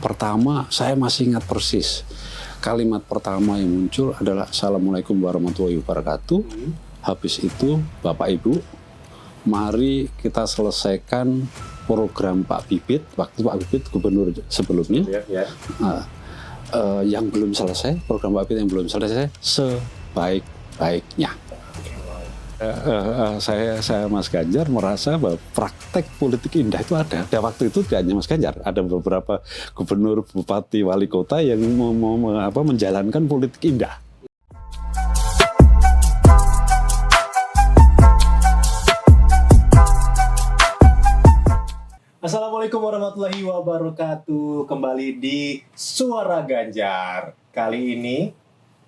Pertama, saya masih ingat persis. Kalimat pertama yang muncul adalah Assalamualaikum warahmatullahi wabarakatuh. Habis itu, Bapak Ibu, mari kita selesaikan program Pak Bibit. Waktu Pak Bibit gubernur sebelumnya. Yang belum selesai, program Pak Bibit yang belum selesai, sebaik-baiknya. Saya Mas Ganjar merasa bahwa praktek politik indah itu ada. Dan waktu itu tidak hanya Mas Ganjar, ada beberapa gubernur, bupati, wali kota yang menjalankan politik indah. Assalamualaikum warahmatullahi wabarakatuh. Kembali di Suara Ganjar. Kali ini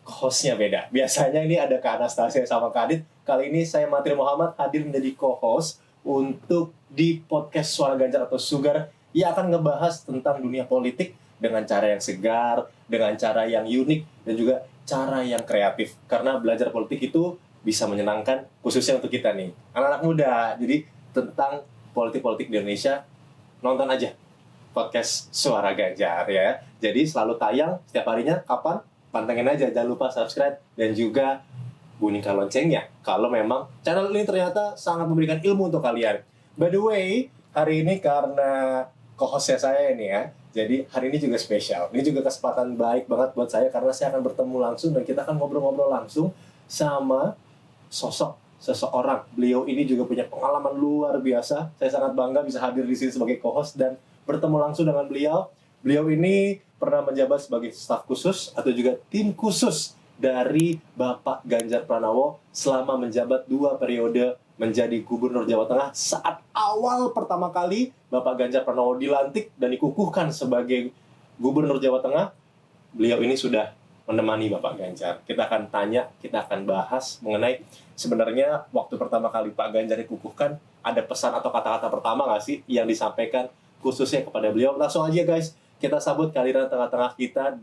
hostnya beda. Biasanya ini ada Kak Anastasia sama Kak Adit. Kali ini saya Matil Muhammad hadir menjadi co-host untuk di podcast Suara Ganjar atau Sugar yang akan ngebahas tentang dunia politik dengan cara yang segar, dengan cara yang unik, dan juga cara yang kreatif. Karena belajar politik itu bisa menyenangkan, khususnya untuk kita nih, anak-anak muda. Jadi tentang politik-politik di Indonesia, nonton aja podcast Suara Ganjar ya. Jadi selalu tayang setiap harinya. Kapan? Pantengin aja, jangan lupa subscribe dan juga bunyikan loncengnya kalau memang channel ini ternyata sangat memberikan ilmu untuk kalian. By the way, hari ini karena co-hostnya saya ini ya, jadi hari ini juga spesial. Ini juga kesempatan baik banget buat saya karena saya akan bertemu langsung dan kita akan ngobrol-ngobrol langsung sama sosok seseorang. Beliau ini juga punya pengalaman luar biasa. Saya sangat bangga bisa hadir di sini sebagai co-host dan bertemu langsung dengan beliau. Beliau ini pernah menjabat sebagai staf khusus atau juga tim khusus dari Bapak Ganjar Pranowo selama menjabat 2 periode menjadi Gubernur Jawa Tengah. Saat awal pertama kali Bapak Ganjar Pranowo dilantik dan dikukuhkan sebagai Gubernur Jawa Tengah, beliau ini sudah menemani Bapak Ganjar. Kita akan tanya, kita akan bahas mengenai sebenarnya waktu pertama kali Pak Ganjar dikukuhkan, ada pesan atau kata-kata pertama nggak sih yang disampaikan khususnya kepada beliau. Langsung aja guys, kita sambut kehadiran tengah-tengah kita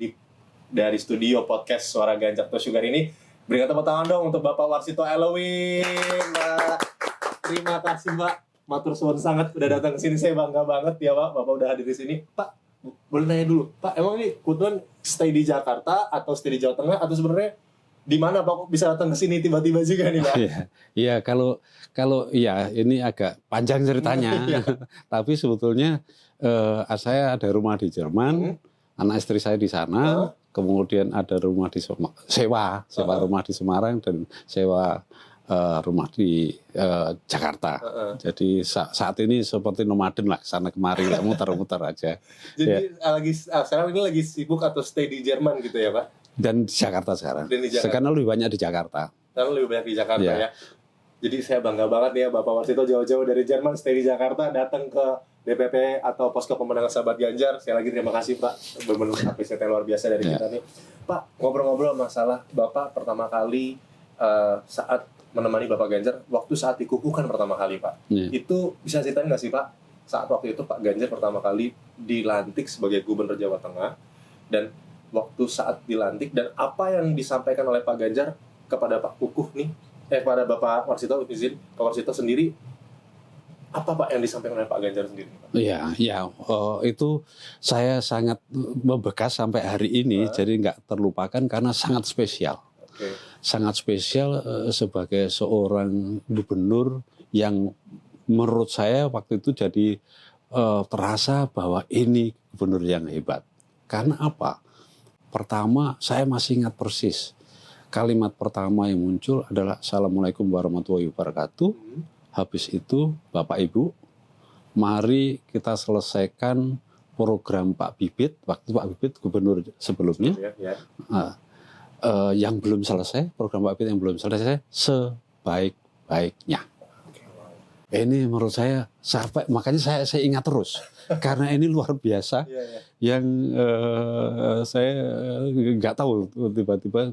dari studio podcast Suara Ganjar atau Sugar ini. Berikan tepuk tangan dong untuk Bapak Warsito Elowin. Mbak, terima kasih Mbak. Matur suwun sangat udah datang ke sini. Saya bangga banget ya Pak, Bapak udah hadir di sini. Pak, boleh nanya dulu, Pak, emang ini kebetulan stay di Jakarta atau stay di Jawa Tengah atau sebenarnya di mana Pak kok bisa datang ke sini tiba-tiba juga nih Pak? Iya, kalau ya ini agak panjang ceritanya. Tapi sebetulnya saya ada rumah di Jerman, anak istri saya di sana, kemudian ada rumah di sewa rumah di Semarang dan sewa rumah di Jakarta. Jadi saat ini seperti nomaden lah, sana kemari muter-muter aja. Jadi sekarang ini lagi sibuk atau stay di Jerman gitu ya Pak? Dan di Jakarta sekarang. Sekarang lebih banyak di Jakarta. Sekarang lebih banyak di Jakarta ya. Jadi saya bangga banget nih ya Bapak Warsito jauh-jauh dari Jerman stay di Jakarta datang ke DPP atau Posko Pemenangan Sahabat Ganjar. Sekali lagi terima kasih Pak, benar-benar apresiasi luar biasa dari kita nih. Pak, ngobrol-ngobrol masalah Bapak pertama kali saat menemani Bapak Ganjar waktu saat dikukuhkan pertama kali Pak. Itu bisa ceritain nggak sih Pak, saat waktu itu Pak Ganjar pertama kali dilantik sebagai Gubernur Jawa Tengah dan waktu saat dilantik dan apa yang disampaikan oleh Pak Ganjar kepada Pak Kukuh nih, kepada Bapak Warsito, izin Pak Warsito sendiri, apa Pak yang disampaikan oleh Pak Ganjar sendiri? Iya, itu saya sangat membekas sampai hari ini, jadi nggak terlupakan karena sangat spesial. Sangat spesial sebagai seorang gubernur yang menurut saya waktu itu jadi terasa bahwa ini gubernur yang hebat. Karena apa? Pertama, saya masih ingat persis. Kalimat pertama yang muncul adalah Assalamualaikum warahmatullahi wabarakatuh. Habis itu, Bapak Ibu, mari kita selesaikan program Pak Bibit. Waktu Pak Bibit gubernur sebelumnya. Yang belum selesai, program Pak Bibit yang belum selesai, sebaik-baiknya. Ini menurut saya, makanya saya ingat terus. Karena ini luar biasa. Yang saya nggak tahu, tiba-tiba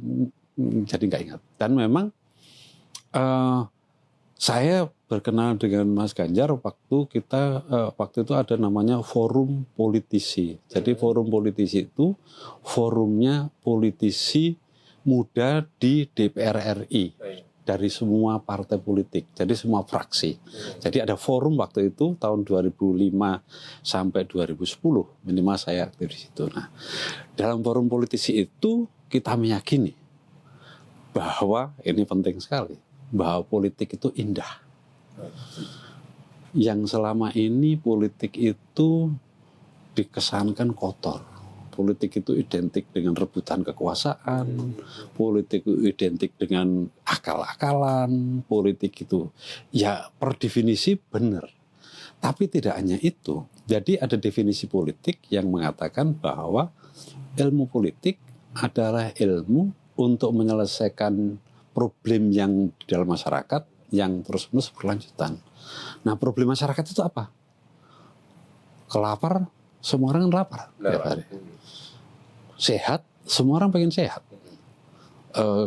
jadi nggak ingat. Dan memang saya berkenal dengan Mas Ganjar waktu itu ada namanya forum politisi. Jadi forum politisi itu forumnya politisi muda di DPR RI. dari semua partai politik, jadi semua fraksi. Jadi ada forum waktu itu tahun 2005 sampai 2010 minimal saya aktif di situ. Nah, dalam forum politisi itu kita meyakini bahwa ini penting sekali, bahwa politik itu indah. Yang selama ini politik itu dikesankan kotor. Politik itu identik dengan rebutan kekuasaan, politik itu identik dengan akal-akalan, politik itu ya per definisi benar. Tapi tidak hanya itu. Jadi ada definisi politik yang mengatakan bahwa ilmu politik adalah ilmu untuk menyelesaikan problem yang di dalam masyarakat yang terus-menerus berlanjutan. Nah, problem masyarakat itu apa? Kelapar, semua orang lapar tiap hari. Sehat, semua orang pengen sehat.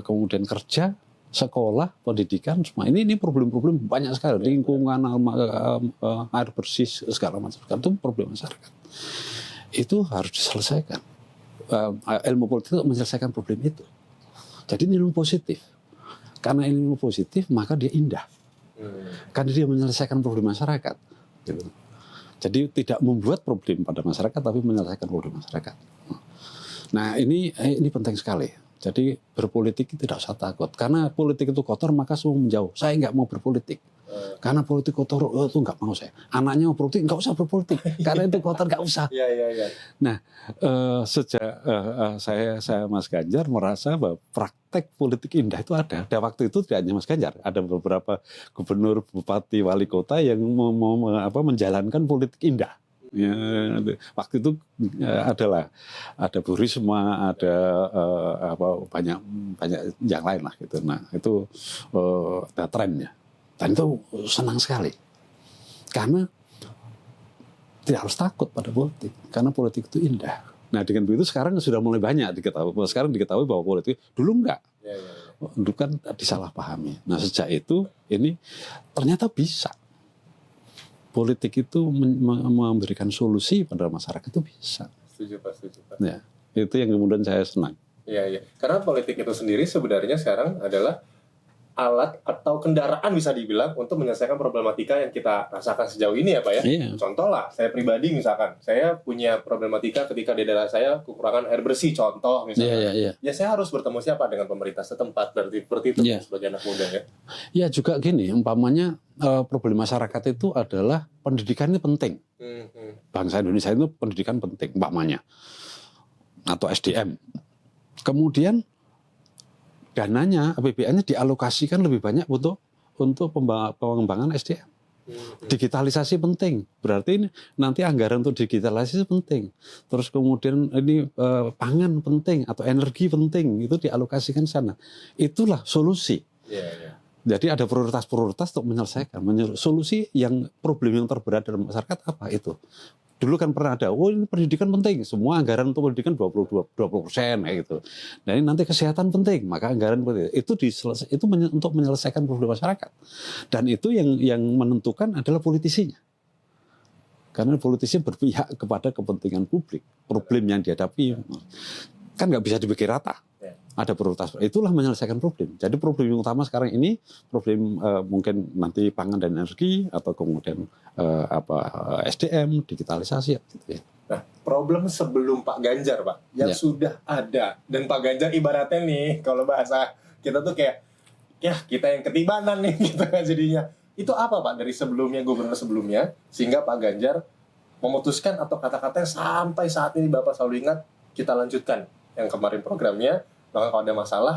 Kemudian kerja, sekolah, pendidikan, semua ini problem-problem banyak sekali. Lingkungan, air bersih, segala macam. Itu problem masyarakat. Itu harus diselesaikan. Ilmu politik itu menyelesaikan problem itu. Jadi ini ilmu positif. Karena ilmu positif, maka dia indah. Karena dia menyelesaikan problem masyarakat. Gitu. Jadi tidak membuat problem pada masyarakat, tapi menyelesaikan problem masyarakat. Nah ini penting sekali. Jadi berpolitik tidak usah takut. Karena politik itu kotor, maka semua menjauh. Saya nggak mau berpolitik. Karena politik kotor itu nggak mau saya. Anaknya mau berpolitik, nggak usah berpolitik. Karena itu kotor, nggak usah. Nah sejak saya Mas Ganjar merasa bahwa praktek politik indah itu ada. Dan waktu itu tidak hanya Mas Ganjar. Ada beberapa gubernur, bupati, wali kota yang mau menjalankan politik indah. Ya, waktu itu ada Bu Risma, ada banyak yang lain lah gitu. Nah itu ada trennya dan itu senang sekali karena tidak harus takut pada politik karena politik itu indah. Nah dengan begitu sekarang sudah mulai banyak diketahui. Sekarang diketahui bahwa politik dulu enggak, dulu kan disalahpahami. Nah sejak itu ini ternyata bisa. Politik itu memberikan solusi pada masyarakat itu bisa. Setuju Pak. Ya, itu yang kemudian saya senang. Iya. Karena politik itu sendiri sebenarnya sekarang adalah alat atau kendaraan bisa dibilang untuk menyelesaikan problematika yang kita rasakan sejauh ini ya Pak ya. Iya. Contoh lah, saya pribadi misalkan, saya punya problematika ketika di daerah saya kekurangan air bersih, contoh misalnya. Iya. Ya saya harus bertemu siapa dengan pemerintah setempat, berarti seperti itu sebagai anak muda ya. Ya juga gini, umpamanya problem masyarakat itu adalah pendidikan ini penting. Bangsa Indonesia itu pendidikan penting, umpamanya. Atau SDM. Kemudian dananya, APBN-nya dialokasikan lebih banyak untuk pengembangan SDM. Digitalisasi penting, berarti ini nanti anggaran untuk digitalisasi penting. Terus kemudian ini pangan penting atau energi penting, itu dialokasikan sana. Itulah solusi. Jadi ada prioritas-prioritas untuk menyelesaikan solusi yang problem yang terberat dalam masyarakat apa itu. Dulu kan pernah ada, ini pendidikan penting, semua anggaran untuk pendidikan 20% kayak gitu. Nah ini nanti kesehatan penting, maka anggaran penting. Itu untuk menyelesaikan problem masyarakat. Dan itu yang menentukan adalah politisinya. Karena politisi berpihak kepada kepentingan publik, problem yang dihadapi kan nggak bisa dipikir rata. Ada prioritas, itulah menyelesaikan problem. Jadi problem yang utama sekarang ini problem mungkin nanti pangan dan energi atau kemudian SDM, digitalisasi gitu ya. Nah, problem sebelum Pak Ganjar Pak yang sudah ada dan Pak Ganjar ibaratnya nih kalau bahasa kita tuh kayak ya kita yang ketibanan nih gitu kan jadinya. Itu apa Pak dari sebelumnya gubernur sebelumnya sehingga Pak Ganjar memutuskan atau kata-kata yang sampai saat ini Bapak selalu ingat kita lanjutkan yang kemarin programnya. Maka kalau ada masalah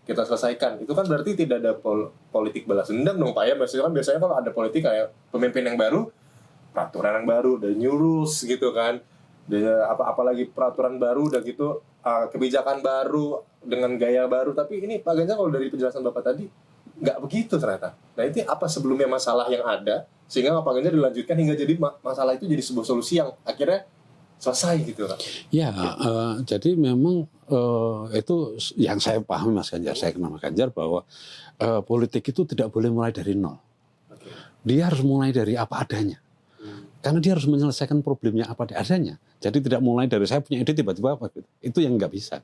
kita selesaikan. Itu kan berarti tidak ada politik balas dendam dong Pak ya. Biasanya kalau ada politik kayak pemimpin yang baru, peraturan yang baru, the new rules gitu kan. Apalagi peraturan baru udah gitu, kebijakan baru dengan gaya baru. Tapi ini Pak Ganjar kalau dari penjelasan Bapak tadi nggak begitu ternyata. Nah itu apa sebelumnya masalah yang ada sehingga Pak Ganjar dilanjutkan hingga jadi masalah itu jadi sebuah solusi yang akhirnya selesai gitu kan? Ya, jadi memang itu yang saya pahami Mas Ganjar, saya kenal Mas Ganjar bahwa politik itu tidak boleh mulai dari nol. Dia harus mulai dari apa adanya. Karena dia harus menyelesaikan problemnya apa adanya. Jadi tidak mulai dari saya punya ide tiba-tiba apa gitu. Itu yang nggak bisa.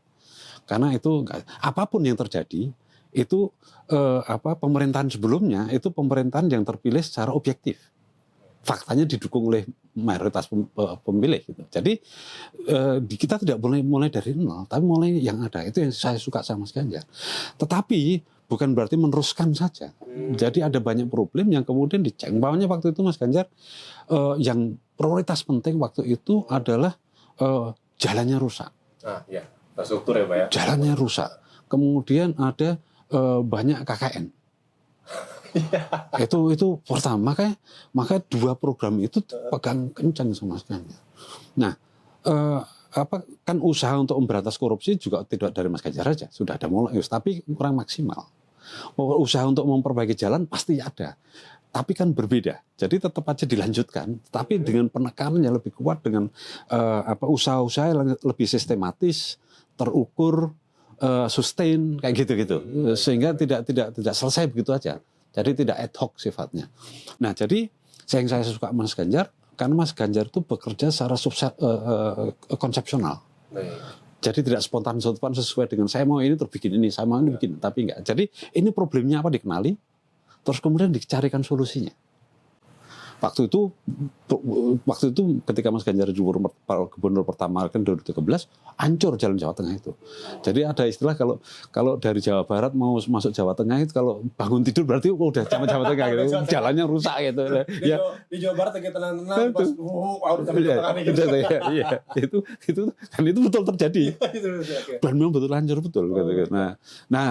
Karena itu apapun yang terjadi itu pemerintahan sebelumnya itu pemerintahan yang terpilih secara objektif. Faktanya didukung oleh mayoritas pemilih gitu. Jadi kita tidak boleh mulai dari nol, tapi mulai yang ada. Itu yang saya suka sama Mas Ganjar. Tetapi bukan berarti meneruskan saja. Jadi ada banyak problem yang kemudian dicek. Umpamanya waktu itu Mas Ganjar yang prioritas penting waktu itu adalah jalannya rusak. Ya, infrastruktur ya Pak ya. Jalannya rusak. Kemudian ada banyak KKN. itu pertama, maka dua program itu pegang kencang sama Mas Ganjar. Nah, kan usaha untuk memberantas korupsi juga tidak dari Mas Ganjar saja, sudah ada mulai, tapi kurang maksimal. Usaha untuk memperbaiki jalan pasti ada, tapi kan berbeda. Jadi tetap aja dilanjutkan, tapi dengan penekanan yang lebih kuat, dengan usaha-usaha yang lebih sistematis, terukur, sustain kayak gitu-gitu, sehingga tidak selesai begitu aja. Jadi tidak ad hoc sifatnya. Nah, jadi yang saya suka Mas Ganjar, karena Mas Ganjar itu bekerja secara konsepsional. Jadi tidak spontan sesuai dengan saya mau ini terbikin ini, saya mau ini bikin, tapi enggak. Jadi ini problemnya apa dikenali, terus kemudian dicarikan solusinya. Waktu itu ketika Mas Ganjar gubernur pertama kan 2013, hancur jalan Jawa Tengah itu. Jadi ada istilah kalau dari Jawa Barat mau masuk Jawa Tengah itu kalau bangun tidur berarti udah Jawa Tengah gitu. Jalannya rusak gitu. Ya. Di Jawa Barat lagi tenang-tenang pas udah sampai tengah nih gitu. Iya, itu betul terjadi. Dan memang betul hancur betul gitu. Nah,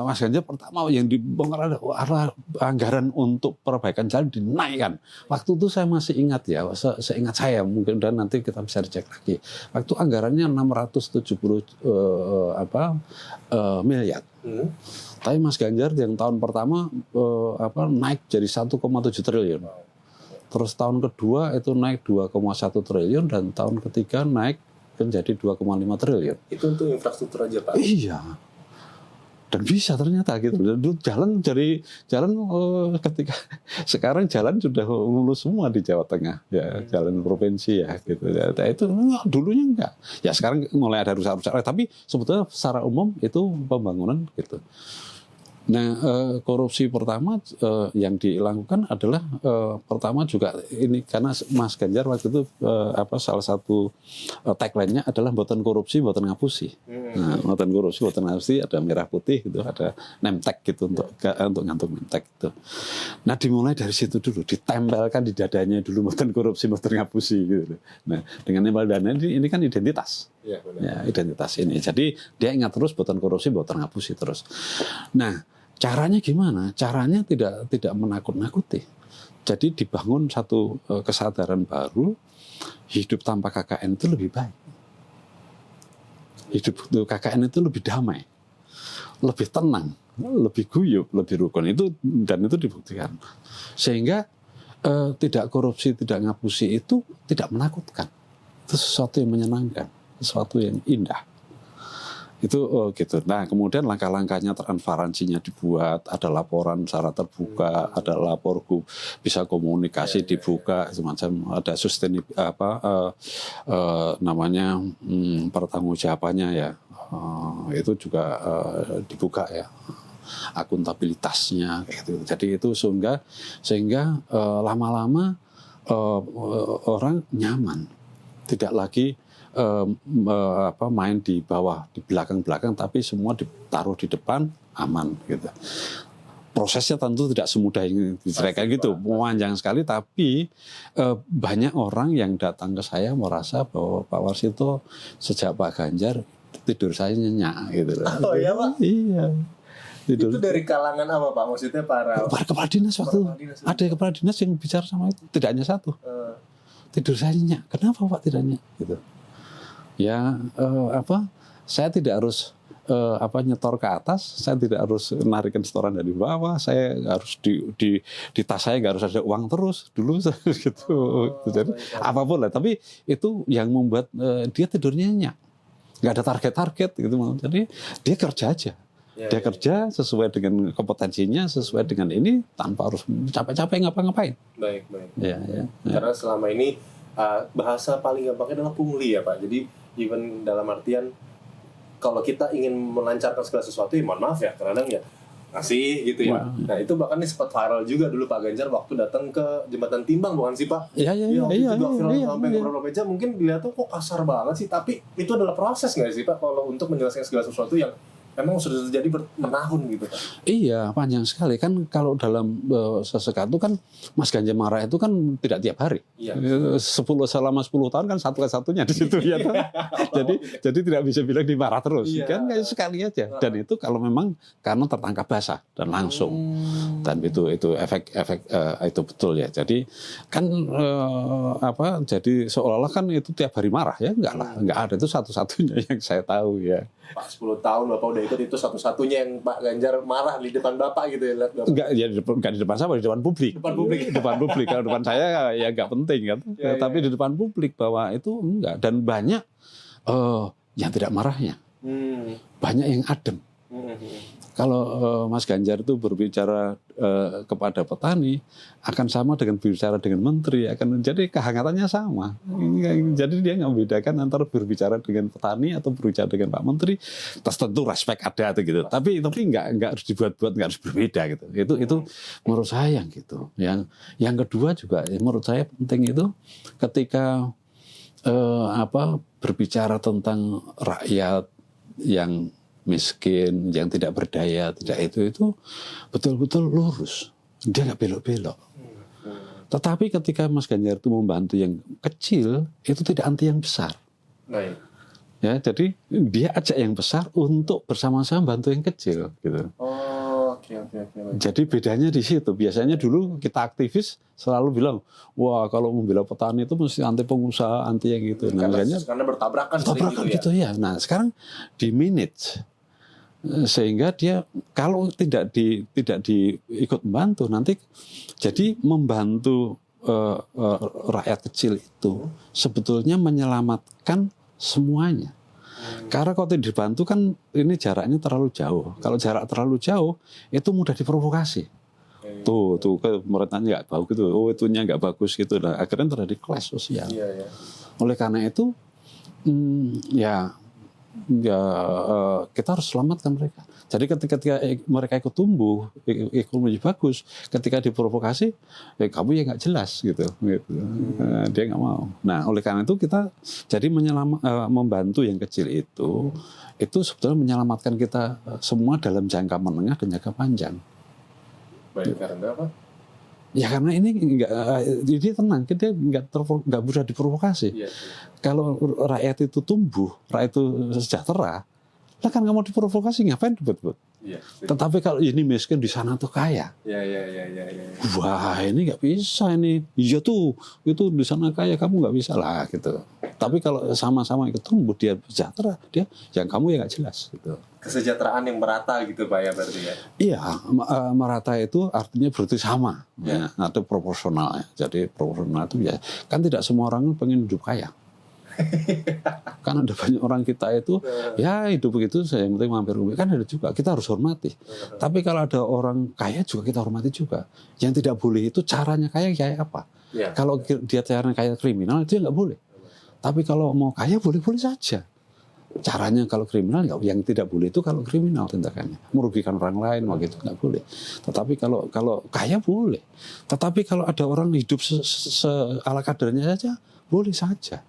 Mas Ganjar pertama yang dibongkar ada anggaran untuk perbaikan jalan dinaikkan. Waktu itu saya masih ingat ya, seingat saya mungkin dan nanti kita bisa cek lagi. Waktu anggarannya 670 miliar. Tapi Mas Ganjar yang tahun pertama naik jadi 1,7 triliun. Terus tahun kedua itu naik 2,1 triliun dan tahun ketiga naik menjadi 2,5 triliun. Itu untuk infrastruktur aja Pak? Iya. Dan bisa ternyata gitu. Jalan ketika sekarang jalan sudah lulus semua di Jawa Tengah ya, jalan provinsi ya gitu ya. Itu dulunya enggak. Ya sekarang mulai ada rusak-rusak, tapi sebetulnya secara umum itu pembangunan gitu. Nah, korupsi pertama yang dilakukan adalah pertama juga ini karena Mas Ganjar waktu itu salah satu tagline-nya adalah mboten korupsi, mboten ngapusi. Nah, mboten korupsi, mboten ngapusi, ada merah putih gitu, ada name tag gitu untuk ngantung name tag gitu. Nah, dimulai dari situ dulu, ditempelkan di dadanya dulu mboten korupsi, mboten ngapusi gitu. Nah, dengan nempel dana ini kan identitas. Ya, identitas ini. Jadi dia ingat terus mboten korupsi, mboten ngapusi terus. Nah, caranya gimana? Caranya tidak menakut-nakuti. Jadi dibangun satu kesadaran baru, hidup tanpa KKN itu lebih baik. Hidup KKN itu lebih damai, lebih tenang, lebih guyup, lebih rukun. Dan itu dibuktikan. Sehingga tidak korupsi, tidak ngapusi itu tidak menakutkan. Itu sesuatu yang menyenangkan, sesuatu yang indah. Itu gitu. Nah, kemudian langkah-langkahnya transparansinya dibuat, ada laporan secara terbuka, ada lapor bisa komunikasi dibuka, semacam ada pertanggungjawabannya ya. Itu juga dibuka ya. Akuntabilitasnya gitu. Jadi itu sehingga lama-lama orang nyaman. Tidak lagi main di bawah, di belakang-belakang, tapi semua ditaruh di depan, aman gitu. Prosesnya tentu tidak semudah yang diceritakan gitu, panjang sekali, tapi banyak orang yang datang ke saya merasa bahwa Pak Warsito sejak Pak Ganjar tidur saya nyenyak gitu. Oh iya Pak? Iya. Itu dari kalangan apa Pak? Maksudnya para kepala dinas waktu ada kepala dinas yang bicara sama itu, tidak hanya satu. Tidur saya nyenyak. Kenapa Pak tidak nyenyak? Gitu. Ya saya tidak harus nyetor ke atas, saya tidak harus narikin setoran dari bawah, saya harus di tas saya nggak harus ada uang terus dulu gitu. Jadi apapun lah, tapi itu yang membuat dia tidurnya nyenyak, nggak ada target-target gitu. Jadi dia kerja aja. Dia kerja sesuai dengan kompetensinya, sesuai dengan ini, tanpa harus capek-capek ngapa-ngapain. Baik. Ya. Karena selama ini bahasa paling gampangnya adalah pungli ya Pak. Jadi even dalam artian kalau kita ingin melancarkan segala sesuatu, ya mohon maaf ya, kadang ya Masih gitu ya. Nah itu bahkan nih sempat viral juga dulu Pak Ganjar waktu datang ke Jembatan Timbang, bukan sih Pak? Iya. Juga viral sampai ke beberapa meja, mungkin dilihat tuh kok kasar banget sih. Tapi itu adalah proses nggak sih Pak kalau untuk menjelaskan segala sesuatu yang memang sudah terjadi bertahun gitu Pak? Iya, panjang sekali kan. Kalau dalam sesekat itu kan Mas Ganjar marah itu kan tidak tiap hari. Iya. Selama 10 tahun kan satu-satunya di situ ya. Jadi tidak bisa bilang dimarah terus. Iya. Kan kayak sekali aja. Dan itu kalau memang karena tertangkap basah dan langsung. Dan itu efek itu betul ya. Jadi kan jadi seolah-olah kan itu tiap hari marah ya, enggak lah. Enggak ada, itu satu-satunya yang saya tahu ya. Pak 10 tahun Bapak udah ikut, itu satu-satunya yang Pak Ganjar marah di depan Bapak gitu ya, lihat Bapak. Enggak di depan saya, di depan publik. Depan publik. Kalau depan saya ya enggak penting kan. Tapi di depan publik bahwa itu enggak, dan banyak yang tidak marahnya. Banyak yang adem. Kalau Mas Ganjar itu berbicara kepada petani akan sama dengan berbicara dengan menteri, akan jadi kehangatannya sama. Jadi dia nggak membedakan antara berbicara dengan petani atau berbicara dengan Pak Menteri. Tentu respect ada gitu. Tapi nggak harus dibuat-buat, nggak harus berbeda gitu. Itu menurut saya yang gitu. Yang kedua juga menurut saya penting itu ketika berbicara tentang rakyat yang miskin, yang tidak berdaya, tidak itu betul-betul lurus. Dia nggak belok-belok. Tetapi ketika Mas Ganjar itu membantu yang kecil, itu tidak anti yang besar. Baik. Ya, jadi dia ajak yang besar untuk bersama-sama bantu yang kecil, gitu. Oke. Jadi bedanya di situ. Biasanya dulu kita aktivis selalu bilang, wah kalau membela petani itu mesti anti pengusaha, anti yang gitu. Nah, karena bertabrakan gitu ya. Nah, sekarang di manage, sehingga dia kalau tidak diikut membantu nanti jadi membantu rakyat kecil itu sebetulnya menyelamatkan semuanya. Karena kalau tidak dibantu kan ini jaraknya terlalu jauh. Kalau jarak terlalu jauh itu mudah diprovokasi. Tuh pemerintahnya nggak bagus gitu, itunya nggak bagus gitu. Nah, akhirnya terjadi clash sosial. Iya. Oleh karena itu kita harus selamatkan mereka. Jadi ketika mereka ikut tumbuh, ekonomi bagus, ketika diprovokasi, kamu ya nggak jelas gitu. Dia nggak mau. Nah, oleh karena itu kita jadi membantu yang kecil itu sebetulnya menyelamatkan kita semua dalam jangka menengah dan jangka panjang. Baik, karena apa? Ya karena ini tenang, dia nggak mudah diprovokasi. Iya. Kalau rakyat itu tumbuh, rakyat itu sejahtera, lah kan nggak mau diprovokasi, ngapain dibuat-buat. Iya. Tetapi kalau ini miskin di sana tuh kaya. Iya. Wah ini nggak bisa ini. Iya tuh, itu di sana kaya, kamu nggak bisa lah gitu. Tapi kalau sama-sama ikut tumbuh, dia sejahtera, dia yang kamu ya nggak jelas gitu. Kesejahteraan yang merata gitu Pak ya berarti ya? Iya, merata itu artinya berarti sama, ya, atau proporsional ya. Jadi proporsional itu ya, kan tidak semua orang pengen hidup kaya. Kan ada banyak orang kita itu, ya hidup begitu, yang penting mampir kan ada juga. Kita harus hormati. Tapi kalau ada orang kaya juga kita hormati juga. Yang tidak boleh itu caranya kaya apa? Ya. Kalau dia caranya kaya kriminal itu ya nggak boleh. Tapi kalau mau kaya boleh-boleh saja. Caranya kalau kriminal, yang tidak boleh itu kalau kriminal tindakannya merugikan orang lain, begitu nggak boleh. Tetapi kalau kaya boleh. Tetapi kalau ada orang hidup ala kadarnya saja, boleh saja.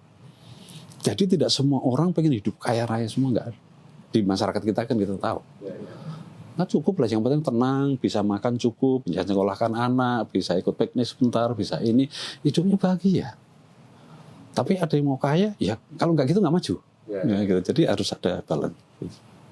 Jadi tidak semua orang pengen hidup kaya raya semua, nggak ada. Di masyarakat kita kan kita tahu. Nah cukup lah, yang penting tenang, bisa makan cukup, bisa sekolahkan anak, bisa ikut piknik sebentar, bisa ini, hidupnya bahagia. Tapi ada yang mau kaya, ya kalau nggak gitu nggak maju. Ya, gitu. Jadi harus ada balance.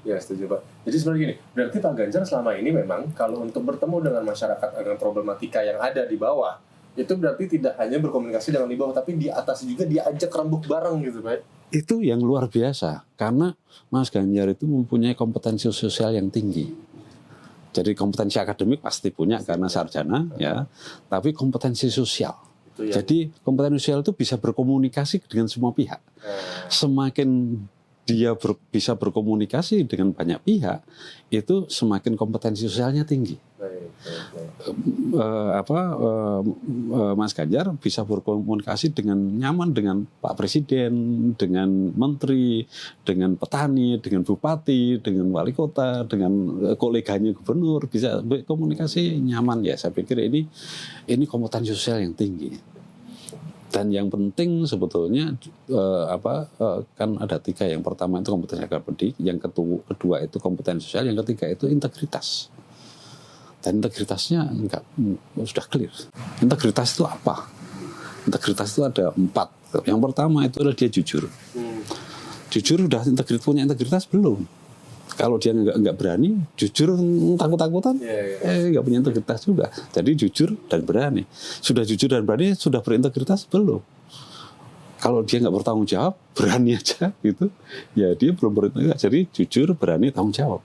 Ya setuju Pak. Jadi sebenarnya gini, berarti Pak Ganjar selama ini memang kalau untuk bertemu dengan masyarakat dengan problematika yang ada di bawah, itu berarti tidak hanya berkomunikasi dengan di bawah, tapi di atas juga diajak rembuk bareng gitu Pak. Itu yang luar biasa, karena Mas Ganjar itu mempunyai kompetensi sosial yang tinggi. Jadi kompetensi akademik pasti punya karena sarjana, ya. Tapi kompetensi sosial. Jadi kompetensi sosial itu bisa berkomunikasi dengan semua pihak. Semakin dia bisa berkomunikasi dengan banyak pihak, itu semakin kompetensi sosialnya tinggi. Mas Ganjar bisa berkomunikasi dengan nyaman dengan Pak Presiden, dengan Menteri, dengan petani, dengan bupati, dengan wali kota, dengan koleganya gubernur, bisa komunikasi nyaman ya. Saya pikir ini kompetensi sosial yang tinggi. Dan yang penting sebetulnya kan ada 3. Yang pertama itu kompetensi akademis, yang kedua itu kompetensi sosial, yang ketiga itu integritas. Dan integritasnya sudah clear. Integritas itu apa? Integritas itu ada 4. Yang pertama itu adalah dia jujur. Jujur udah punya integritas belum? Kalau dia nggak berani, jujur takut-takutan, nggak punya integritas juga. Jadi jujur dan berani. Sudah jujur dan berani, sudah berintegritas belum? Kalau dia nggak bertanggung jawab, berani aja gitu, ya dia belum berintegritas. Jadi jujur, berani, tanggung jawab.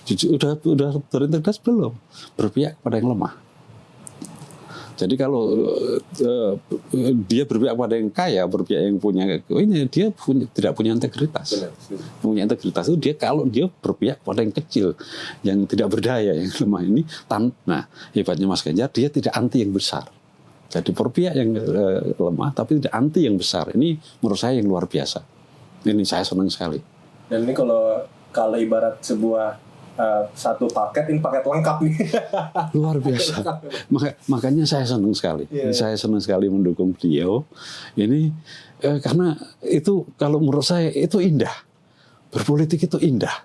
Jujur udah berintegritas belum? Berpihak pada yang lemah. Jadi kalau dia berpihak pada yang kaya, berpihak yang punya ini, dia tidak punya integritas. Punya integritas itu kalau dia berpihak pada yang kecil, yang tidak berdaya, yang lemah ini. Nah, hebatnya Mas Ganjar, dia tidak anti yang besar. Jadi berpihak yang lemah, tapi tidak anti yang besar. Ini menurut saya yang luar biasa. Ini saya senang sekali. Dan ini kalau ibarat sebuah satu paket, ini paket lengkap nih. Luar biasa. Makanya saya senang sekali. Saya senang sekali mendukung beliau. Ini karena itu kalau menurut saya itu indah. Berpolitik itu indah.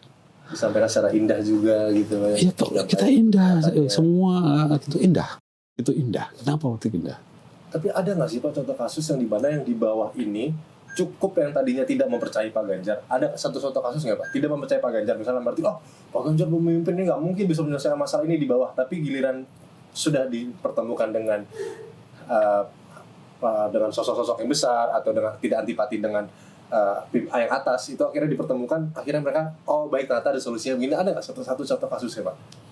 Sampai rasa indah juga gitu. Iya, kita indah. Semua itu indah. Itu indah. Kenapa waktu itu indah? Tapi ada nggak sih Pak contoh kasus yang di mana yang di bawah ini cukup yang tadinya tidak mempercayai Pak Ganjar? Ada satu contoh kasus nggak Pak? Tidak mempercayai Pak Ganjar, misalnya berarti Pak Ganjar pemimpin ini nggak mungkin bisa menyelesaikan masalah ini di bawah. Tapi giliran sudah dipertemukan dengan sosok-sosok yang besar atau dengan tidak antipati dengan yang atas, itu akhirnya dipertemukan, akhirnya mereka baik ternyata ada solusinya begini. Ada nggak satu contoh kasusnya Pak?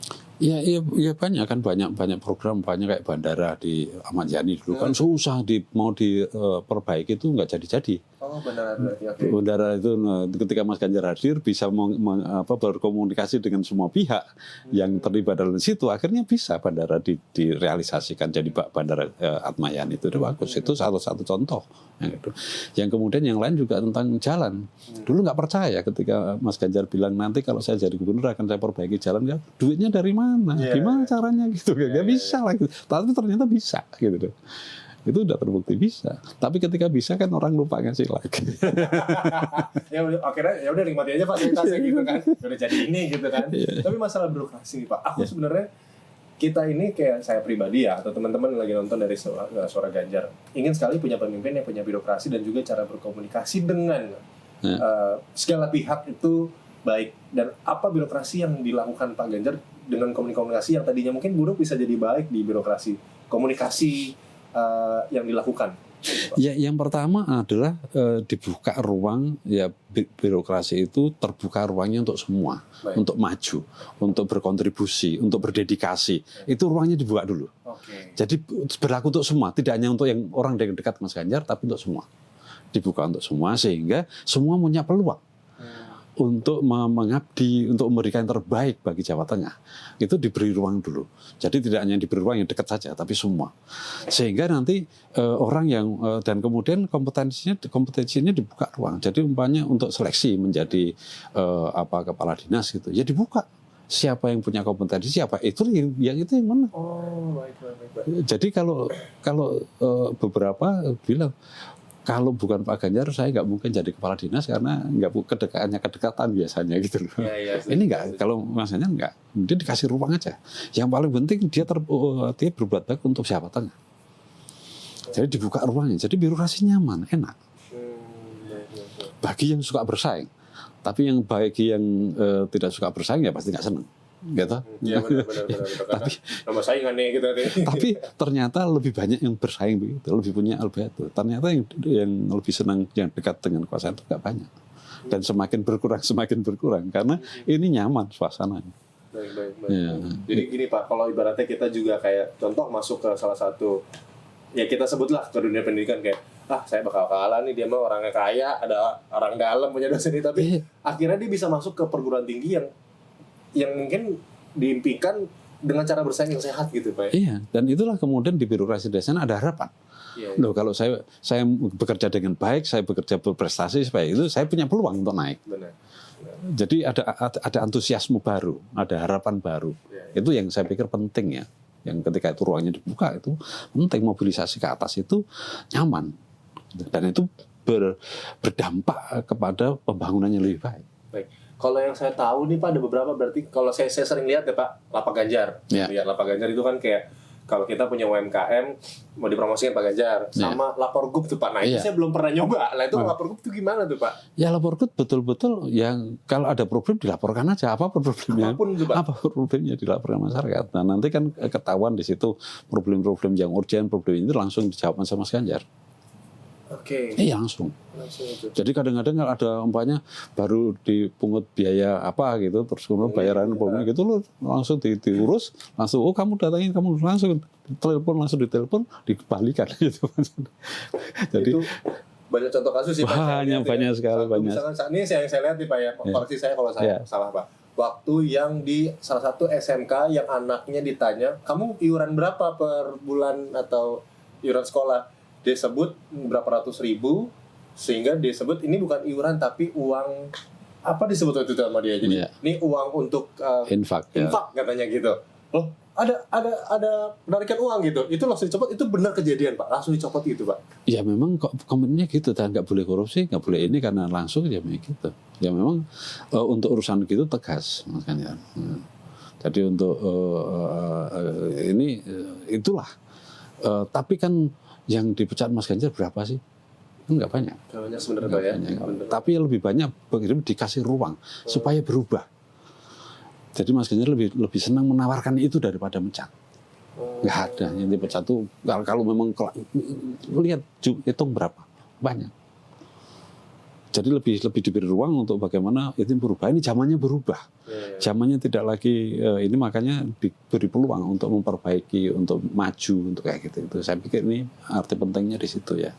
Iya banyak kan, banyak program, banyak kayak bandara di Ahmad Yani dulu kan susah mau diperbaiki itu nggak jadi. Bandara berarti. Okay. Bandara itu ketika Mas Ganjar hadir bisa berkomunikasi dengan semua pihak yang terlibat dalam situ, akhirnya bisa bandara direalisasikan jadi bandara Ahmad Yani itu udah bagus. Itu satu contoh. Yang kemudian yang lain juga tentang jalan. Dulu nggak percaya ketika Mas Ganjar bilang nanti kalau saya jadi gubernur akan saya perbaiki jalan, ya duitnya dari mana? Gimana caranya gitu? Gak bisa lah gitu. Tapi ternyata bisa gitu. Itu udah terbukti bisa. Tapi ketika bisa kan orang lupa ngasih lagi. Akhirnya ya udah nikmati aja fasilitasnya gitu kan. Udah jadi ini gitu kan. Tapi masalah birokrasi nih Pak. Aku sebenarnya kita ini kayak saya pribadi ya, atau teman-teman yang lagi nonton dari Suara Ganjar, ingin sekali punya pemimpin yang punya birokrasi dan juga cara berkomunikasi dengan segala pihak itu baik. Dan apa birokrasi yang dilakukan Pak Ganjar dengan komunikasi yang tadinya mungkin buruk bisa jadi baik di birokrasi komunikasi yang dilakukan? Ya, yang pertama adalah dibuka ruang, ya birokrasi itu terbuka ruangnya untuk semua, untuk maju, untuk berkontribusi, untuk berdedikasi. Itu ruangnya dibuka dulu. Jadi berlaku untuk semua, tidak hanya untuk yang orang dekat Mas Ganjar, tapi untuk semua. Dibuka untuk semua sehingga semua punya peluang untuk mengabdi, untuk memberikan yang terbaik bagi Jawa Tengah. Itu diberi ruang dulu. Jadi tidak hanya diberi ruang yang dekat saja, tapi semua. Sehingga nanti orang yang dan kemudian kompetensinya dibuka ruang. Jadi umpamanya untuk seleksi menjadi kepala dinas gitu, ya dibuka. Siapa yang punya kompetensi, siapa itu yang mana? Baik. Jadi kalau beberapa bilang, kalau bukan Pak Ganjar, saya nggak mungkin jadi kepala dinas karena nggak kedekatan biasanya gitu loh. Ini nggak, kalau Mas Ganjar nggak, dia dikasih ruang aja. Yang paling penting dia berbuat baik untuk Jawa Tengah. Jadi dibuka ruangnya, jadi birokrasi nyaman, enak. Bagi yang suka bersaing, tapi bagi yang tidak suka bersaing ya pasti nggak senang. Gitu. Iya benar. Tapi nama saingannya gitu. Tapi ternyata lebih banyak yang bersaing begitu, lebih punya albedo. Ternyata yang lebih senang yang dekat dengan kekuasaan itu nggak banyak. Dan semakin berkurang karena ini nyaman suasananya. Baik. Ya. Jadi gini Pak, kalau ibaratnya kita juga kayak contoh masuk ke salah satu, ya kita sebutlah ke dunia pendidikan kayak saya bakal kalah nih, dia mah orangnya kaya, ada orang dalam punya dosen ini, tapi akhirnya dia bisa masuk ke perguruan tinggi yang mungkin diimpikan dengan cara bersaing yang sehat gitu Pak. Iya, dan itulah kemudian di birokrasi desa ada harapan. Iya. Loh, kalau saya bekerja dengan baik, saya bekerja berprestasi supaya itu saya punya peluang untuk naik. Benar. Jadi ada antusiasme baru, ada harapan baru. Iya. Itu yang saya pikir penting ya. Yang ketika itu ruangnya dibuka itu penting, mobilisasi ke atas itu nyaman. Dan itu berdampak kepada pembangunan yang lebih baik. Baik. Kalau yang saya tahu nih Pak ada beberapa, berarti kalau saya sering lihat ya Pak, Lapak Ganjar. Ya. Lihat Lapak Ganjar itu kan kayak kalau kita punya UMKM mau dipromosikan Pak Ganjar sama Lapor Group tuh Pak. Nah, itu saya belum pernah nyoba. Nah, itu Lapor Group itu gimana tuh Pak? Ya, Lapor Group betul-betul yang kalau ada problem dilaporkan aja, apapun problemnya. Apapun itu, Pak. Apapun problemnya dilaporkan masyarakat. Nah, nanti kan ketahuan di situ problem-problem yang urgent, problem itu langsung dijawab sama Mas Ganjar. Oke. Iya, langsung itu. Jadi kadang-kadang kalau ada umpamanya baru dipungut biaya apa gitu, terus kemudian bayaran umpamanya gitu lo langsung diurus, langsung kamu datangin, kamu langsung ditelepon dikembalikan gitu. Jadi itu banyak contoh kasus sih Pak. Banyak sekali. Misalkan saat ini yang saya lihat nih Pak ya, koreksi saya kalau saya salah Pak. Waktu yang di salah satu SMK yang anaknya ditanya, kamu iuran berapa per bulan atau iuran sekolah? Dia sebut berapa ratus ribu, sehingga dia sebut ini bukan iuran tapi uang apa disebut waktu itu sama dia. Jadi ini uang untuk infak katanya gitu. Loh, ada penarikan uang gitu. Itu langsung dicopot. Itu benar kejadian Pak. Langsung dicopot gitu Pak. Ya memang komitmennya gitu, dan nggak boleh korupsi, nggak boleh ini karena langsung ya begitu. Ya memang untuk urusan gitu tegas makanya. Jadi untuk ini itulah. Tapi kan yang dipecat Mas Ganjar berapa sih? Kan nggak banyak. Nggak banyak sebenarnya Pak ya. Tapi lebih banyak begitu dikasih ruang supaya berubah. Jadi Mas Ganjar lebih senang menawarkan itu daripada mencat. Nggak ada yang dipecat tuh kalau memang lihat hitung berapa banyak. Jadi lebih diberi ruang untuk bagaimana itu berubah. Ini zamannya berubah. Zamannya tidak lagi ini, makanya diberi peluang untuk memperbaiki, untuk maju, untuk kayak gitu. Itu saya pikir ini arti pentingnya di situ ya.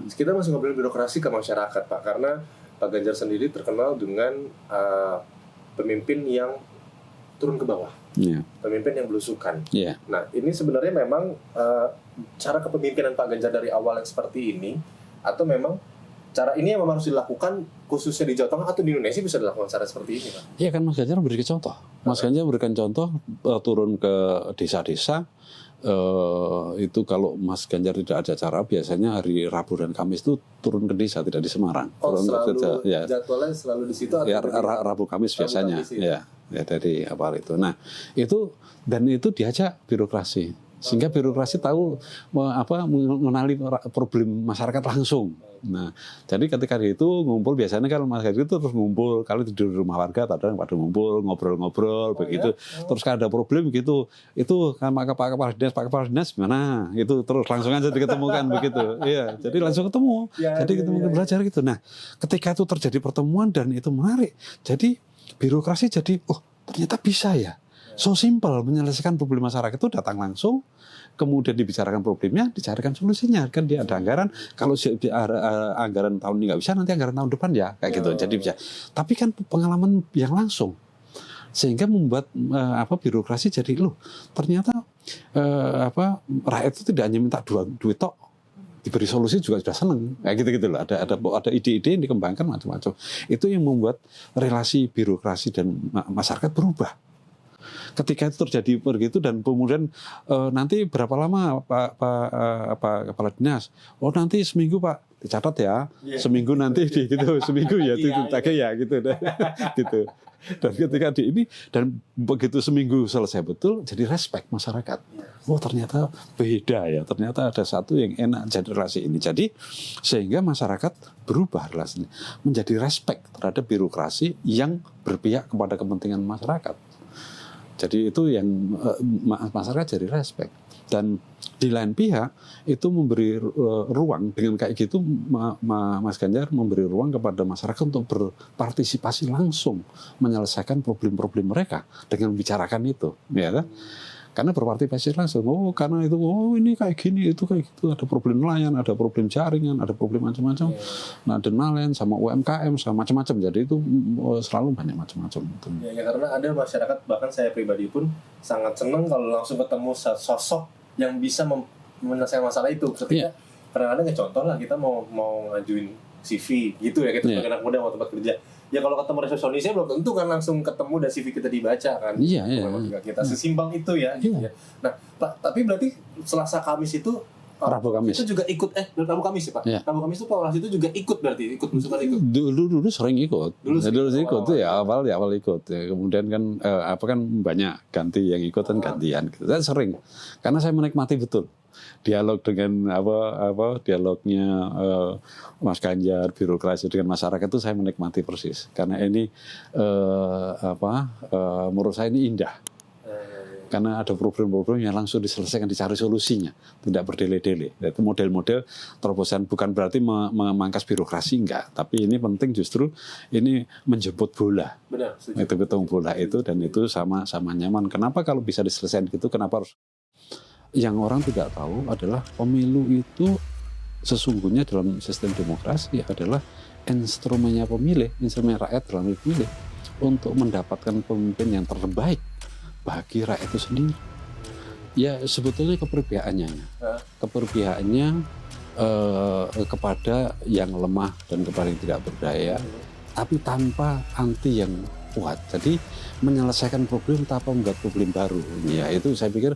Kita masih ngobrol birokrasi ke masyarakat Pak, karena Pak Ganjar sendiri terkenal dengan pemimpin yang turun ke bawah. Pemimpin yang belusukan. Nah, ini sebenarnya memang cara kepemimpinan Pak Ganjar dari awal yang seperti ini, atau memang cara ini yang memang harus dilakukan khususnya di Jawa Tengah atau di Indonesia bisa dilakukan cara seperti ini Pak? Iya kan, Mas Ganjar memberikan contoh. Mas Ganjar memberikan contoh turun ke desa-desa. Itu kalau Mas Ganjar tidak ada acara, biasanya hari Rabu dan Kamis itu turun ke desa, tidak di Semarang. Selalu jadwalnya selalu di situ? Ya, Rabu Kamis biasanya. Ya, dari apa itu. Nah, itu diajak birokrasi. Sehingga birokrasi tahu mengenali problem masyarakat langsung. Nah, jadi ketika itu ngumpul, biasanya kan masyarakat itu terus ngumpul, kalau di rumah warga pada ngumpul, ngobrol-ngobrol begitu. Terus kalau ada problem gitu, itu sama Pak Kepala Dinas gimana? Itu terus langsung aja diketemukan begitu. Iya, jadi langsung ketemu. Jadi ketemu belajar gitu. Nah, ketika itu terjadi pertemuan dan itu menarik. Jadi birokrasi jadi ternyata bisa ya. So simple menyelesaikan problem masyarakat itu, datang langsung, kemudian dibicarakan problemnya, dicarikan solusinya. Kan dia ada anggaran, kalau anggaran tahun ini nggak bisa, nanti anggaran tahun depan ya, kayak gitu. Jadi bisa. Tapi kan pengalaman yang langsung, sehingga membuat birokrasi jadi ternyata rakyat itu tidak hanya minta duit tok, diberi solusi juga sudah senang, kayak gitu loh. Ada ide-ide yang dikembangkan macam-macam. Itu yang membuat relasi birokrasi dan masyarakat berubah. Ketika itu terjadi begitu, dan kemudian nanti berapa lama Pak Kepala Dinas? Nanti seminggu Pak, dicatat ya. Seminggu nanti gitu, seminggu ya gitu gitu. Dan ketika dan begitu seminggu selesai betul, jadi respect masyarakat. Ternyata beda ya. Ternyata ada satu yang enak jadi relasi ini. Jadi sehingga masyarakat berubah relasinya menjadi respect terhadap birokrasi yang berpihak kepada kepentingan masyarakat. Jadi itu yang masyarakat jadi respect. Dan di lain pihak itu memberi ruang dengan kayak gitu, Mas Ganjar memberi ruang kepada masyarakat untuk berpartisipasi langsung menyelesaikan problem-problem mereka dengan membicarakan itu, ya kan? Karena berpartisipasi langsung. Oh, karena itu, oh ini kayak gini, itu kayak gitu. Ada problem nelayan, ada problem jaringan, ada problem macam-macam. Nah, dan nelayan sama UMKM sama macam-macam. Jadi itu selalu banyak macam-macam. Ya, karena ada masyarakat, bahkan saya pribadi pun sangat senang kalau langsung ketemu sosok yang bisa menyelesaikan masalah itu. Ketika kadang-kadang contoh lah, kita mau ngajuin CV gitu ya, kita sebagai anak muda mau tempat kerja. Ya kalau ketemu resepsionisnya belum tentu kan langsung ketemu dan CV kita dibaca kan. Iya. Kita sesimpang itu ya. Gitu ya. Nah, Pak, tapi berarti Selasa Kamis itu Rabu Kamis itu juga ikut Rabu Kamis ya Pak. Ya. Rabu Kamis itu Pak Waras itu juga ikut berarti ikut belusukan ikut. Dulu sering ikut. Dulu ikut tuh ya awal ikut. Ya, kemudian kan banyak ganti yang ikut kan gantian gitu. Saya sering karena saya menikmati betul dialog dengan dialognya Mas Ganjar, birokrasi dengan masyarakat itu saya menikmati persis karena ini menurut saya ini indah. Karena ada problem-problem yang langsung diselesaikan, dicari solusinya, tidak berdele-dele. Itu model-model terobosan, bukan berarti memangkas birokrasi, enggak. Tapi ini penting justru ini menjemput bola. Benar. Itu ketemu bola itu dan itu sama nyaman. Kenapa kalau bisa diselesaikan gitu? Kenapa harus? Yang orang tidak tahu adalah pemilu itu sesungguhnya dalam sistem demokrasi adalah instrumennya pemilih, instrumen rakyat dalam memilih untuk mendapatkan pemimpin yang terbaik bagi rakyat itu sendiri. Ya sebetulnya keperpihakannya kepada yang lemah dan kepada yang tidak berdaya, tapi tanpa anti yang kuat. Jadi menyelesaikan problem tanpa membuat problem baru. Ya itu saya pikir